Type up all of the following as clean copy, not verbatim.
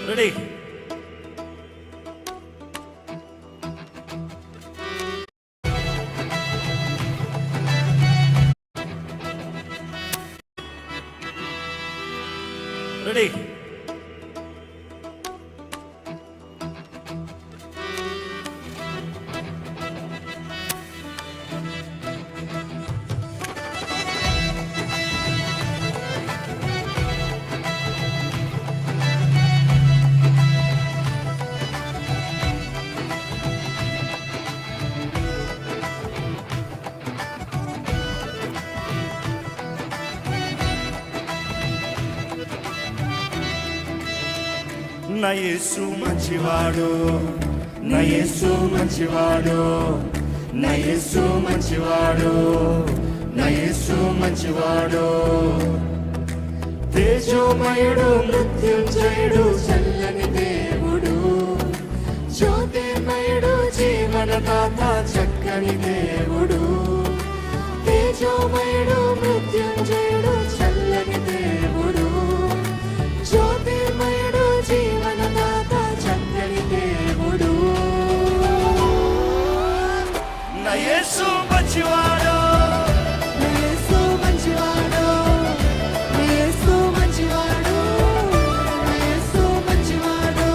Ready. Ready. నా యేసు మంచివాడు, నా యేసు మంచివాడు, నా యేసు మంచివాడు, నా యేసు మంచివాడు. తేజోమయుడు, మృత్యుంజయుడు, చల్లని దేవుడు, జ్యోతిర్మయుడు, జీవనదాత, చక్కని దేవుడు. తేజోమయుడు, మృత్యుంజయుడు, చల్లని దేవుడు, జ్యోతిర్మయుడు, జీవనదాత, చక్కని దేవుడు. నా యేసు మంచివాడు, నా యేసు మంచివాడు, నా యేసు మంచివాడు, నా యేసు మంచివాడు.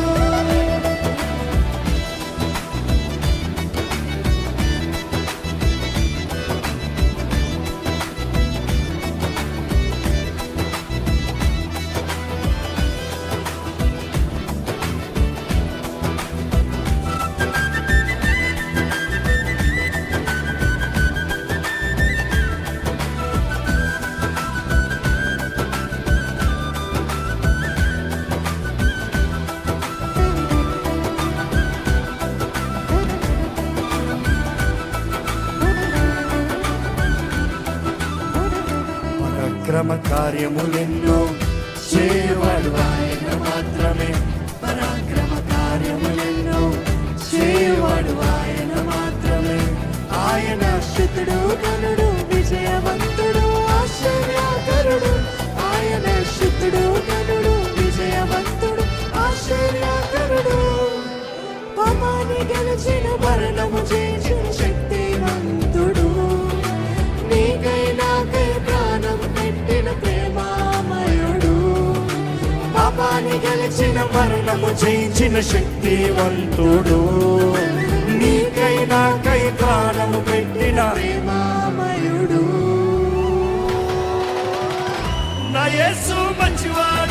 పరాక్రమ కార్యములెన్నో చేయవాడు ఆయన మాత్రమే, పరాక్రమ కార్యములెన్నో చేయవాడు ఆయన మాత్రమే. ఆయన శుద్ధుడు, ఘనుడు, విజయవంతుడు, ఆశ్చర్యకరుడు. ఆయన శుద్ధుడు, ఘనుడు, విజయవంతుడు, ఆశ్చర్యకరుడు. పాపాన్ని గెలిచిన, మరణము జయించిన శక్తివంతుడు. నీకై నాకై ప్రాణం పెట్టిన ప్రేమామయుడు. పాపాన్ని గెలిచిన, మరణము జయించిన శక్తివంతుడు. నీకై నాకై ప్రాణము పెట్టిన ప్రేమామయుడు. నా యేసు మంచివాడు.